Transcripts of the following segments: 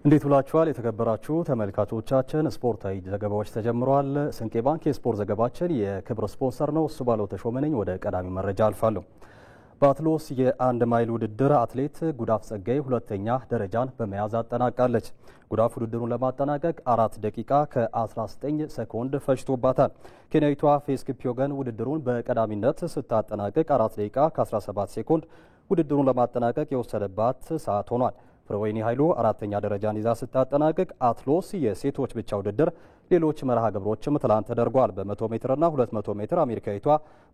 እንዴት ውላችኋል የተከበራችሁ ተመልካቾቻችን ስፖርታዊ ዘገባዎች ተጀምረዋል። ስንቄ ባንክ የስፖርት ዘገባችን የክብር ስፖንሰር ነው። እሱ ባለው ተሾመ ነኝ። ወደ ቀዳሚ መረጃ አልፋለሁ። በአትሎስ የ1 ማይል ውድድር አትሌት ጉዳፍ ጸጋይ ሁለተኛ ደረጃን በመያዝ አጠናቃለች። ጉዳፍ ውድድሩን ለማጠናቀቅ 4 ደቂቃ ከ19 ሰኮንድ ፈጅቶባታል። ኬንያዊቷ ፌዝ ኪፕዮገን ውድድሩን በቀዳሚነት ስታጠናቀቅ 4 ደቂቃ ከ17 ሴኮንድ ውድድሩን ለማጠናቀቅ የወሰደባት ሰዓት ሆኗል። ፍሬወይኒ ኃይሉ አራተኛ ደረጃን ይዛ ስታጠናቀቅ አትሎስ የሴቶች ብቻ ውድድር ሌሎች መርሃ ግብሮችም ትላንት ተደርጓል። በ100 ሜትርና 200 ሜትር አሜሪካዊቷ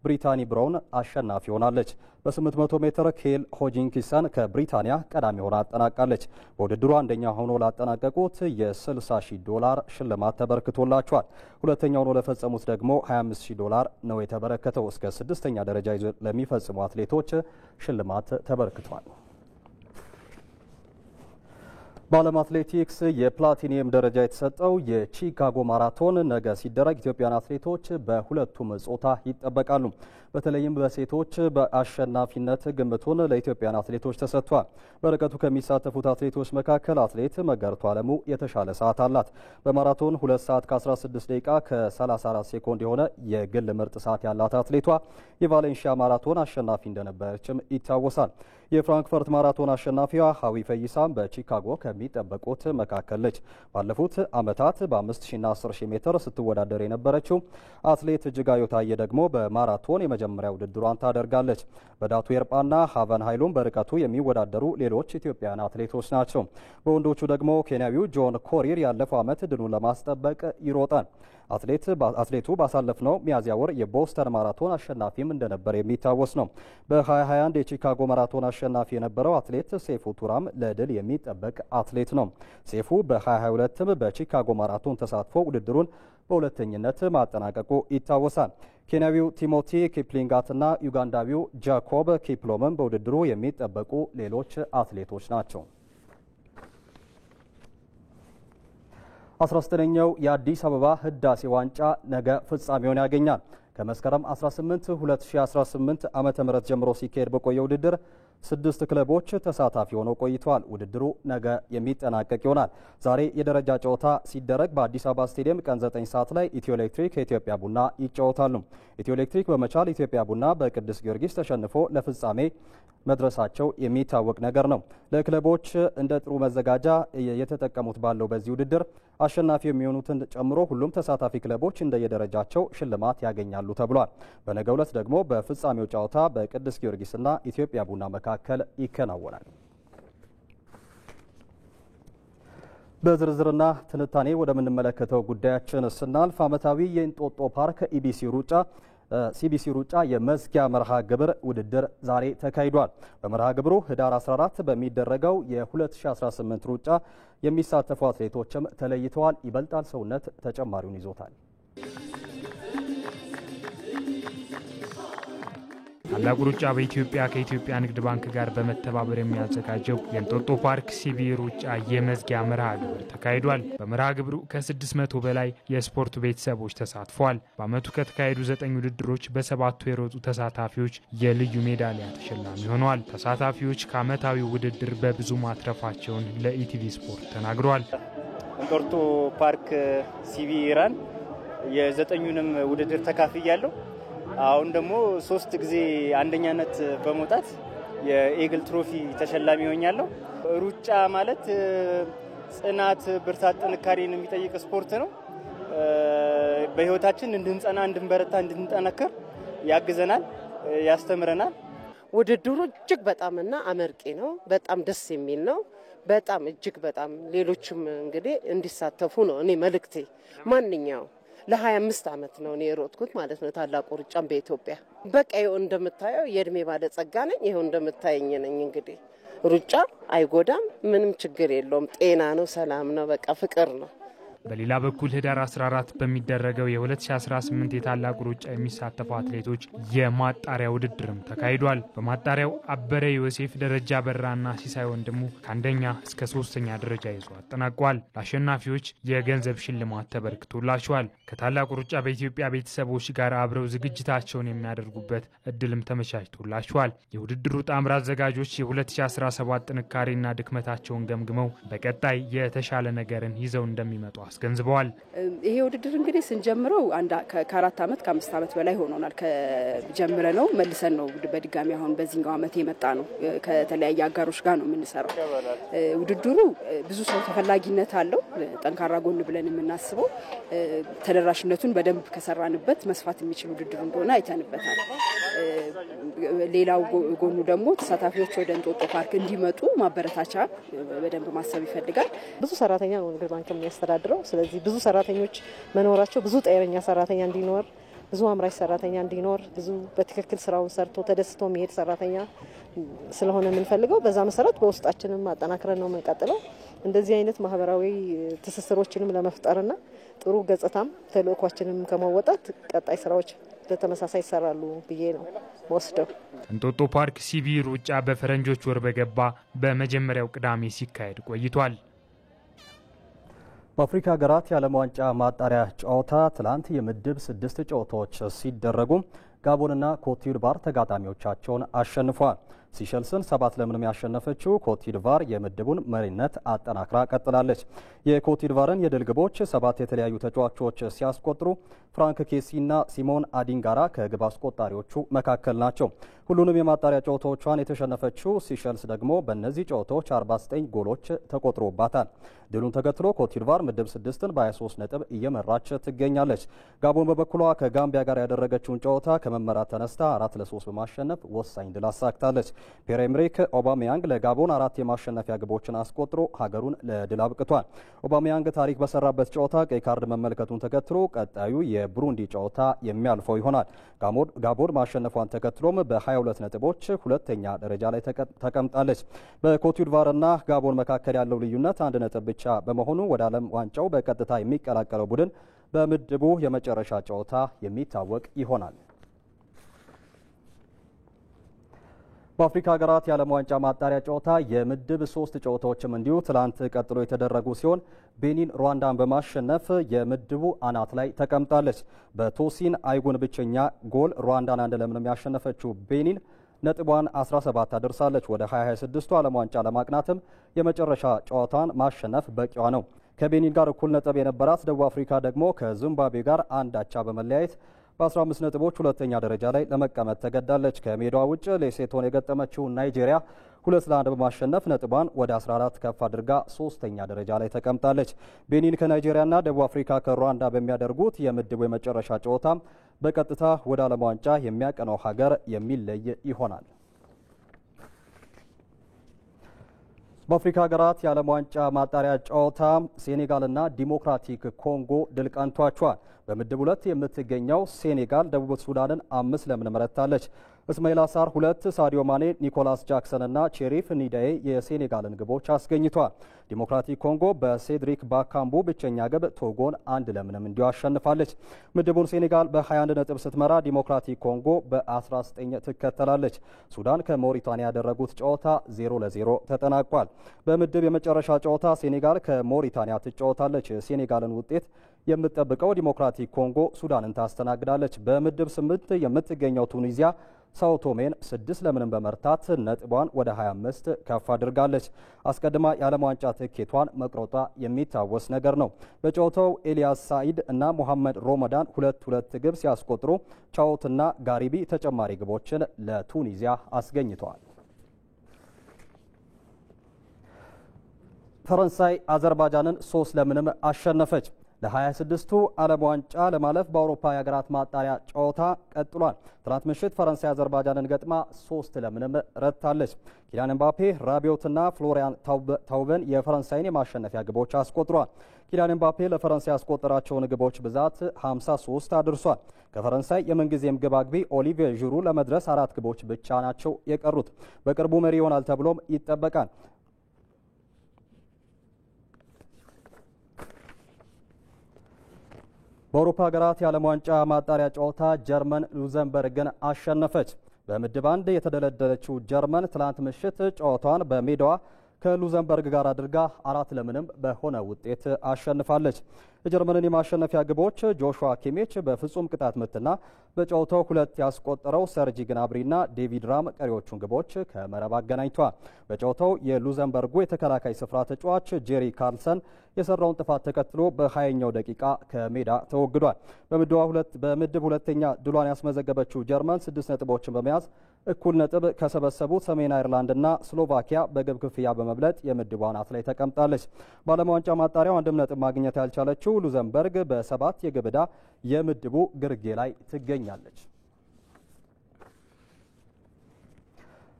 ብሪታኒ ብራውን አሸናፊ ሆናለች። በ800 ሜትር ኬል ሆጂንኪንሰን ከብሪታንያ ቀዳሚ ሆና አጠናቃለች። በውድድሩ አንደኛ ሆኖ ላጠናቀቁት $60,000 ሽልማት ተበርክቶላቸዋል። ሁለተኛ ሆኖ ለፈጸሙት ደግሞ $25,000 ነው የተበረከተው። እስከ 6ኛ ደረጃ ይዞ ለሚፈጽሙ አትሌቶች ሽልማት ተበርክቷል። በዓለም አትሌቲክስ የፕላቲኒየም ደረጃ የተሰጠው የቺካጎ ማራቶን ነገ ሲደረግ ኢትዮጵያን አትሌቶች በሁለቱም ጾታ ይጠበቃሉ። በተለይም በሴቶች በአሸናፊነት ግምቱን ለኢትዮጵያን አትሌቶች ተሰጥቷል። በርቀቱ ከሚሳተፉት አትሌቶች መካከል አትሌት መገርቱ አለሙ የተሻለ ሰዓት አላት። በማራቶን 2 ሰዓት ከ16 ደቂቃ ከ34 ሴኮንድ የሆነ የግል ምርጥ ሰዓት ያላት አትሌቷ የቫሌንሺያ ማራቶን አሸናፊ እንደነበረችም ይታወሳል። የፍራንክፈርት ማራቶን አሸናፊዋ ሀዊ ፈይሳም በቺካጎ ከሚጠበቁት መካከል ነች። ባለፉት ዓመታት በ5000ና 10000 ሜትር ስትወዳደር የነበረችው አትሌት እጅጋዮ ታየ ደግሞ በማራቶን የመጀመሪያ ውድድሯን ታደርጋለች። በዳቱ ኤርጳና ሀቨን ኃይሉም በርቀቱ የሚወዳደሩ ሌሎች ኢትዮጵያውያን አትሌቶች ናቸው። በወንዶቹ ደግሞ ኬንያዊው ጆን ኮሪር ያለፈው ዓመት ድሉን ለማስጠበቅ ይሮጣል። አትሌቱ ባሳለፍነው ሚያዝያ ወር የቦስተን ማራቶን አሸናፊም እንደነበር የሚታወስ ነው። በ2021 የቺካጎ ማራቶን አሸናፊ የነበረው አትሌት ሴፉ ቱራም ለድል የሚጠበቅ አትሌት ነው። ሴፉ በ2022ም በቺካጎ ማራቶን ተሳትፎ ውድድሩን በሁለተኝነት ማጠናቀቁ ይታወሳል። ኬንያዊው ቲሞቲ ኪፕሊንጋትና ዩጋንዳዊው ጃኮብ ኪፕሎምም በውድድሩ የሚጠበቁ ሌሎች አትሌቶች ናቸው። 19ኛው የአዲስ አበባ ህዳሴ ዋንጫ ነገ ፍጻሜውን ያገኛል። ከመስከረም 18 2018 ዓ.ም ጀምሮ ሲካሄድ በቆየው ውድድር 6 ክለቦች ተሳታፊ ሆነው ቆይተዋል። ውድድሩ ነገ የሚጠናቀቅ ይሆናል። ዛሬ የደረጃ ጨዋታ ሲደረግ በአዲስ አበባ ስቴዲየም ቀን 9 ሰዓት ላይ ኢትዮ ኤሌክትሪክ ከኢትዮጵያ ቡና ይጫወታሉ። ኢትዮ ኤሌክትሪክ በመቻል ኢትዮጵያ ቡና በቅዱስ ጊዮርጊስ ተሸንፎ ለፍጻሜ መድረሳቸው የሚታወቅ ነገር ነው። ለክለቦች እንደ ጥሩ መዘጋጃ የተጠቀሙት ባለው በዚህ ውድድር አሸናፊ የሚሆኑትን ጨምሮ ሁሉም ተሳታፊ ክለቦች እንደየደረጃቸው ሽልማት ያገኛሉ ተብሏል። በነገው ዕለት ደግሞ በፍጻሜው ጨዋታ በቅዱስ ጊዮርጊስና ኢትዮጵያ ቡና መካከል ይከናወናል። በዝርዝርና ትንታኔ ወደምንመለከተው ጉዳያችን ስናልፍ ዓመታዊ የእንጦጦ ፓርክ ሲቢሲ ሩጫ የመዝጊያ መርሃ ግብር ውድድር ዛሬ ተካሂዷል። በመርሃ ግብሩ ህዳር 14 በሚደረገው የ2018 ሩጫ የሚሳተፉ አትሌቶችም ተለይተዋል። ይበልጣል ሰውነት ተጨማሪውን ይዞታል። ታላቁ ሩጫ በኢትዮጵያ ከኢትዮጵያ ንግድ ባንክ ጋር በመተባበር የሚያዘጋጀው የእንጦጦ ፓርክ ሲቢ ሩጫ የመዝጊያ መርሃ ግብር ተካሂዷል። በመርሃ ግብሩ ከ600 በላይ የስፖርት ቤተሰቦች ተሳትፈዋል። በዓመቱ ከተካሄዱ 9 ውድድሮች በ7ቱ የሮጡ ተሳታፊዎች የልዩ ሜዳሊያ ተሸላሚ ሆነዋል። ተሳታፊዎች ከዓመታዊው ውድድር በብዙ ማትረፋቸውን ለኢቲቪ ስፖርት ተናግረዋል። እንጦጦ ፓርክ ሲቢ ራን የ9ኙንም ውድድር ተካፍያለሁ። አሁን ደግሞ 3 ጊዜ አንደኛነት በመውጣት የኤግል ትሮፊ ተሸላሚ ሆኛለሁ። ሩጫ ማለት ጽናት፣ ብርታት፣ ጥንካሬን የሚጠይቅ ስፖርት ነው። በህይወታችን እንድንጸና፣ እንድንበረታ፣ እንድንጠነክር ያግዘናል፣ ያስተምረናል። ውድድሩ እጅግ በጣምና አመርቂ ነው። በጣም ደስ የሚል ነው። በጣም እጅግ በጣም ሌሎችም እንግዲህ እንዲሳተፉ ነው እኔ መልእክቴ። ማንኛው ለ25 ዓመት ነው እኔ የሮጥኩት ማለት ነው ታላቁ ሩጫም በኢትዮጵያ። በቃ ይኸው እንደምታየው የእድሜ ባለጸጋ ነኝ። ይኸው እንደምታየኝ ነኝ። እንግዲህ ሩጫ አይጎዳም፣ ምንም ችግር የለውም። ጤና ነው፣ ሰላም ነው፣ በቃ ፍቅር ነው። በሌላ በኩል ህዳር 14 በሚደረገው የ2018 የታላቁ ሩጫ የሚሳተፉ አትሌቶች የማጣሪያ ውድድርም ተካሂዷል። በማጣሪያው አበረ ዮሴፍ፣ ደረጃ በራና ሲሳይ ወንድሙ ከአንደኛ እስከ 3ኛ ደረጃ ይዞ አጠናቋል። ለአሸናፊዎች የገንዘብ ሽልማት ተበርክቶላቸዋል። ከታላቁ ሩጫ በኢትዮጵያ ቤተሰቦች ጋር አብረው ዝግጅታቸውን የሚያደርጉበት እድልም ተመቻችቶላቸዋል። የውድድሩ ጣምራ አዘጋጆች የ2017 ጥንካሬና ድክመታቸውን ገምግመው በቀጣይ የተሻለ ነገርን ይዘው እንደሚመጡ አስገንዝበዋል። ይሄ ውድድር እንግዲህ ስንጀምረው ከ4 ዓመት ከ5 ዓመት በላይ ሆኖናል። ከጀምረ ነው መልሰን ነው በድጋሚ አሁን በዚህኛው ዓመት የመጣ ነው። ከተለያየ አጋሮች ጋር ነው የምንሰራው። ውድድሩ ብዙ ሰው ተፈላጊነት አለው። ጠንካራ ጎን ብለን የምናስበው ተደራሽነቱን በደንብ ከሰራንበት መስፋት የሚችል ውድድር እንደሆነ አይተንበታል። ሌላው ጎኑ ደግሞ ተሳታፊዎች ወደ እንጦጦ ፓርክ እንዲመጡ ማበረታቻ በደንብ ማሰብ ይፈልጋል። ብዙ ሰራተኛ ነው ንግድ ባንክ የሚያስተዳድረው። ስለዚህ ብዙ ሰራተኞች መኖራቸው ብዙ ጤነኛ ሰራተኛ እንዲኖር፣ ብዙ አምራች ሰራተኛ እንዲኖር፣ ብዙ በትክክል ስራውን ሰርቶ ተደስቶ የሚሄድ ሰራተኛ ስለሆነ የምንፈልገው በዛ መሰረት በውስጣችንም አጠናክረን ነው የምንቀጥለው። እንደዚህ አይነት ማህበራዊ ትስስሮችንም ለመፍጠርና ጥሩ ገጽታም ተልእኳችንም ከመወጣት ቀጣይ ስራዎች በተመሳሳይ ይሰራሉ ብዬ ነው ወስደው። እንጦጦ ፓርክ ሲቢ ሩጫ በፈረንጆች ወር በገባ በመጀመሪያው ቅዳሜ ሲካሄድ ቆይቷል። በአፍሪካ ሀገራት የዓለም ዋንጫ ማጣሪያ ጨዋታ ትላንት የምድብ 6 ጨዋታዎች ሲደረጉ ጋቦንና ኮትዲቯር ተጋጣሚዎቻቸውን አሸንፏል። ሲሸልስን 7-0 ያሸነፈችው ኮትዲቯር የምድቡን መሪነት አጠናክራ ቀጥላለች። የኮትዲቯርን የድል ግቦች 7 የተለያዩ ተጫዋቾች ሲያስቆጥሩ ፍራንክ ኬሲና ሲሞን አዲንጋራ ከግብ አስቆጣሪዎቹ መካከል ናቸው። ሁሉንም የማጣሪያ ጨዋታዎቿን የተሸነፈችው ሲሸልስ ደግሞ በእነዚህ ጨዋታዎች 49 ጎሎች ተቆጥሮባታል። ድሉን ተከትሎ ኮትዲቯር ምድብ 6ን በ23 ነጥብ እየመራች ትገኛለች። ጋቦን በበኩሏ ከጋምቢያ ጋር ያደረገችውን ጨዋታ ከመመራት ተነስታ 4-3 በማሸነፍ ወሳኝ ድል አሳክታለች። ፒየር-ኤመሪክ ኦባሜያንግ ለጋቦን 4 የማሸነፊያ ግቦችን አስቆጥሮ ሀገሩን ለድል አብቅቷል። ኦባሜያንግ ታሪክ በሰራበት ጨዋታ ቀይ ካርድ መመልከቱን ተከትሎ ቀጣዩ የብሩንዲ ጨዋታ የሚያልፈው ይሆናል። ጋቦን ማሸነፏን ተከትሎም በ22 ነጥቦች ሁለተኛ ደረጃ ላይ ተቀምጣለች። በኮትዲቯርና ጋቦን መካከል ያለው ልዩነት 1 ነጥብ ብቻ በመሆኑ ወደ ዓለም ዋንጫው በቀጥታ የሚቀላቀለው ቡድን በምድቡ የመጨረሻ ጨዋታ የሚታወቅ ይሆናል። በአፍሪካ ሀገራት የዓለም ዋንጫ ማጣሪያ ጨዋታ የምድብ 3 ጨዋታዎችም እንዲሁ ትላንት ቀጥሎ የተደረጉ ሲሆን ቤኒን ሩዋንዳን በማሸነፍ የምድቡ አናት ላይ ተቀምጣለች። በቶሲን አይጉን ብቸኛ ጎል ሩዋንዳን 1-0 ያሸነፈችው ቤኒን ነጥቧን 17 አደርሳለች። ወደ 2026ቱ ዓለም ዋንጫ ለማቅናትም የመጨረሻ ጨዋታን ማሸነፍ በቂዋ ነው። ከቤኒን ጋር እኩል ነጥብ የነበራት ደቡብ አፍሪካ ደግሞ ከዚምባብዌ ጋር 1-1 በመለያየት በ15 ነጥቦች ሁለተኛ ደረጃ ላይ ለመቀመጥ ተገዳለች። ከሜዳዋ ውጭ ሌሴቶን የገጠመችው ናይጄሪያ 2-1 በማሸነፍ ነጥቧን ወደ 14 ከፍ አድርጋ ሶስተኛ ደረጃ ላይ ተቀምጣለች። ቤኒን ከናይጄሪያና ደቡብ አፍሪካ ከሩዋንዳ በሚያደርጉት የምድቡ የመጨረሻ ጨዋታ በቀጥታ ወደ ዓለም ዋንጫ የሚያቀናው ሀገር የሚለይ ይሆናል። በአፍሪካ ሀገራት የዓለም ዋንጫ ማጣሪያ ጨዋታ ሴኔጋልና ዲሞክራቲክ ኮንጎ ድል ቀንቷቸዋል። በምድብ 2 የምትገኘው ሴኔጋል ደቡብ ሱዳንን 5-0 ረታለች። እስማኤል አሳር 2፣ ሳዲዮ ማኔ፣ ኒኮላስ ጃክሰንና ቼሪፍ ኒዳዬ የሴኔጋልን ግቦች አስገኝቷል። ዲሞክራቲክ ኮንጎ በሴድሪክ ባካምቡ ብቸኛ ግብ ቶጎን 1-0 እንዲሁ አሸንፋለች። ምድቡን ሴኔጋል በ21 ነጥብ ስትመራ ዲሞክራቲክ ኮንጎ በ19 ትከተላለች። ሱዳን ከሞሪታኒያ ያደረጉት ጨዋታ 0-0 ተጠናቋል። በምድብ የመጨረሻ ጨዋታ ሴኔጋል ከሞሪታኒያ ትጫወታለች። የሴኔጋልን ውጤት የምትጠብቀው ዲሞክራቲክ ኮንጎ ሱዳንን ታስተናግዳለች። በምድብ 8 የምትገኘው ቱኒዚያ ሳውቶሜን 6-0 በመርታት ነጥቧን ወደ 25 ከፍ አድርጋለች። አስቀድማ የዓለም ዋንጫ ትኬቷን መቁረጧ የሚታወስ ነገር ነው። በጨዋታው ኤልያስ ሳኢድ እና ሙሐመድ ሮመዳን 2 ግብ ሲያስቆጥሩ ቻውትና ጋሪቢ ተጨማሪ ግቦችን ለቱኒዚያ አስገኝተዋል። ፈረንሳይ አዘርባይጃንን 3-0 አሸነፈች። ለ26ቱ ዓለም ዋንጫ ለማለፍ በአውሮፓ የሀገራት ማጣሪያ ጨዋታ ቀጥሏል። ትናንት ምሽት ፈረንሳይ አዘርባይጃንን ገጥማ 3-0 ረታለች። ኪሊያን ኤምባፔ፣ ራቢዮትና ፍሎሪያን ታውበን የፈረንሳይን የማሸነፊያ ግቦች አስቆጥሯል። ኪሊያን ኤምባፔ ለፈረንሳይ ያስቆጠራቸውን ግቦች ብዛት 53 አድርሷል። ከፈረንሳይ የምንጊዜም ግብ አግቢ ኦሊቪየ ዡሩ ለመድረስ 4 ግቦች ብቻ ናቸው የቀሩት። በቅርቡ መሪ ይሆናል ተብሎም ይጠበቃል። በአውሮፓ ሀገራት የዓለም ዋንጫ ማጣሪያ ጨዋታ ጀርመን ሉክዘምበርግን አሸነፈች። በምድብ 1 የተደለደለችው ጀርመን ትላንት ምሽት ጨዋታዋን በሜዳዋ ከሉክዘምበርግ ጋር አድርጋ 4-0 በሆነ ውጤት አሸንፋለች። የጀርመንን የማሸነፊያ ግቦች ጆሹዋ ኪሚች በፍጹም ቅጣት ምትና በጨዋታው 2 ያስቆጠረው ሰርጂ ግናብሪና ዴቪድ ራም ቀሪዎቹን ግቦች ከመረብ አገናኝተዋል። በጨዋታው የሉክዘምበርጉ የተከላካይ ስፍራ ተጫዋች ጄሪ ካርልሰን የሰራውን ጥፋት ተከትሎ በ20ኛው ደቂቃ ከሜዳ ተወግዷል። በምድብ ሁለተኛ ድሏን ያስመዘገበችው ጀርመን 6 ነጥቦችን በመያዝ እኩል ነጥብ ከሰበሰቡት ሰሜን አይርላንድና ስሎቫኪያ በግብ ክፍያ በመብለጥ የምድቡ አናት ላይ ተቀምጣለች። በዓለም ዋንጫ ማጣሪያው 1 ነጥብ ማግኘት ያልቻለችው ሉክዘምበርግ በ7 የግብ ዕዳ የምድቡ ግርጌ ላይ ትገኛለች።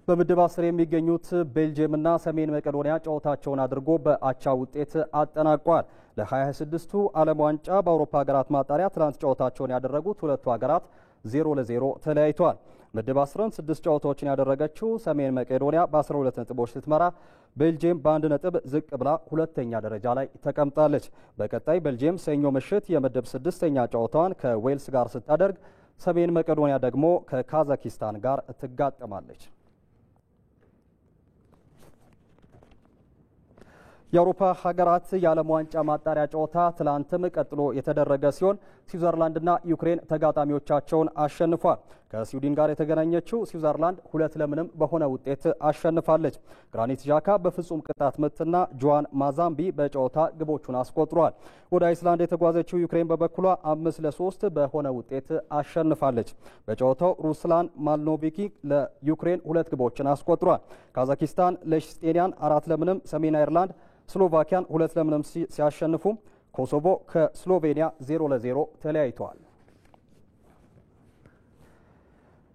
በምድብ 10 የሚገኙት ቤልጅየምና ሰሜን መቄዶንያ ጨዋታቸውን አድርጎ በአቻ ውጤት አጠናቋል። ለ26ቱ ዓለም ዋንጫ በአውሮፓ ሀገራት ማጣሪያ ትላንት ጨዋታቸውን ያደረጉት ሁለቱ ሀገራት 0-0 ተለያይተዋል። ምድብ 10 6 ጨዋታዎችን ያደረገችው ሰሜን መቄዶንያ በ12 ነጥቦች ስትመራ ቤልጅየም በ1 ነጥብ ዝቅ ብላ ሁለተኛ ደረጃ ላይ ተቀምጣለች። በቀጣይ ቤልጅየም ሰኞ ምሽት የምድብ 6ኛ ጨዋታዋን ከዌልስ ጋር ስታደርግ፣ ሰሜን መቄዶንያ ደግሞ ከካዛኪስታን ጋር ትጋጠማለች። የአውሮፓ ሀገራት የዓለም ዋንጫ ማጣሪያ ጨዋታ ትላንትም ቀጥሎ የተደረገ ሲሆን ስዊዘርላንድና ዩክሬን ተጋጣሚዎቻቸውን አሸንፏል። ከስዊድን ጋር የተገናኘችው ስዊዘርላንድ 2-0 በሆነ ውጤት አሸንፋለች። ግራኒት ዣካ በፍጹም ቅጣት ምትና ጆዋን ማዛምቢ በጨዋታ ግቦቹን አስቆጥሯል። ወደ አይስላንድ የተጓዘችው ዩክሬን በበኩሏ 5-3 በሆነ ውጤት አሸንፋለች። በጨዋታው ሩስላን ማልኖቪኪ ለዩክሬን 2 ግቦችን አስቆጥሯል። ካዛኪስታን ለኤስቶኒያን 4-0፣ ሰሜን አይርላንድ ስሎቫኪያን 2-0 ሲያሸንፉ ኮሶቮ ከስሎቬኒያ 0-0 ተለያይተዋል።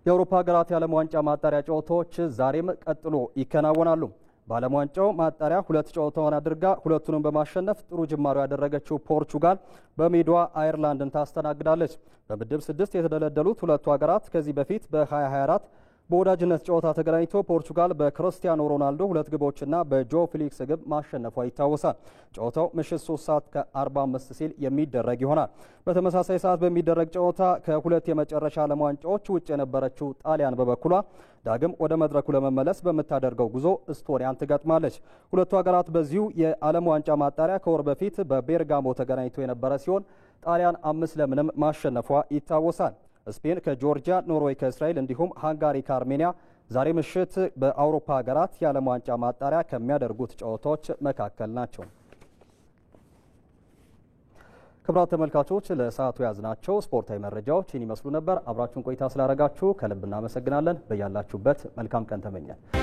የአውሮፓ ሀገራት የዓለም ዋንጫ ማጣሪያ ጨዋታዎች ዛሬም ቀጥሎ ይከናወናሉ። በዓለም ዋንጫው ማጣሪያ 2 ጨዋታውን አድርጋ ሁለቱንም በማሸነፍ ጥሩ ጅማሮ ያደረገችው ፖርቹጋል በሜዳዋ አየርላንድን ታስተናግዳለች። በምድብ 6 የተደለደሉት ሁለቱ ሀገራት ከዚህ በፊት በ2024 በወዳጅነት ጨዋታ ተገናኝቶ ፖርቹጋል በክርስቲያኖ ሮናልዶ 2 ግቦችና በጆ ፊሊክስ ግብ ማሸነፏ ይታወሳል። ጨዋታው ምሽት 3:45 ሲል የሚደረግ ይሆናል። በተመሳሳይ ሰዓት በሚደረግ ጨዋታ ከ2 የመጨረሻ ዓለም ዋንጫዎች ውጭ የነበረችው ጣሊያን በበኩሏ ዳግም ወደ መድረኩ ለመመለስ በምታደርገው ጉዞ እስቶኒያን ትገጥማለች። ሁለቱ ሀገራት በዚሁ የዓለም ዋንጫ ማጣሪያ ከወር በፊት በቤርጋሞ ተገናኝቶ የነበረ ሲሆን ጣሊያን 5-0 ማሸነፏ ይታወሳል። ስፔን ከጆርጂያ፣ ኖርዌይ ከእስራኤል እንዲሁም ሃንጋሪ ከአርሜኒያ ዛሬ ምሽት በአውሮፓ ሀገራት የዓለም ዋንጫ ማጣሪያ ከሚያደርጉት ጨዋታዎች መካከል ናቸው። ክቡራን ተመልካቾች ለሰዓቱ ያዝናቸው ስፖርታዊ መረጃዎች ይህን ይመስሉ ነበር። አብራችሁን ቆይታ ስላደረጋችሁ ከልብ እናመሰግናለን። በያላችሁበት መልካም ቀን ተመኘን።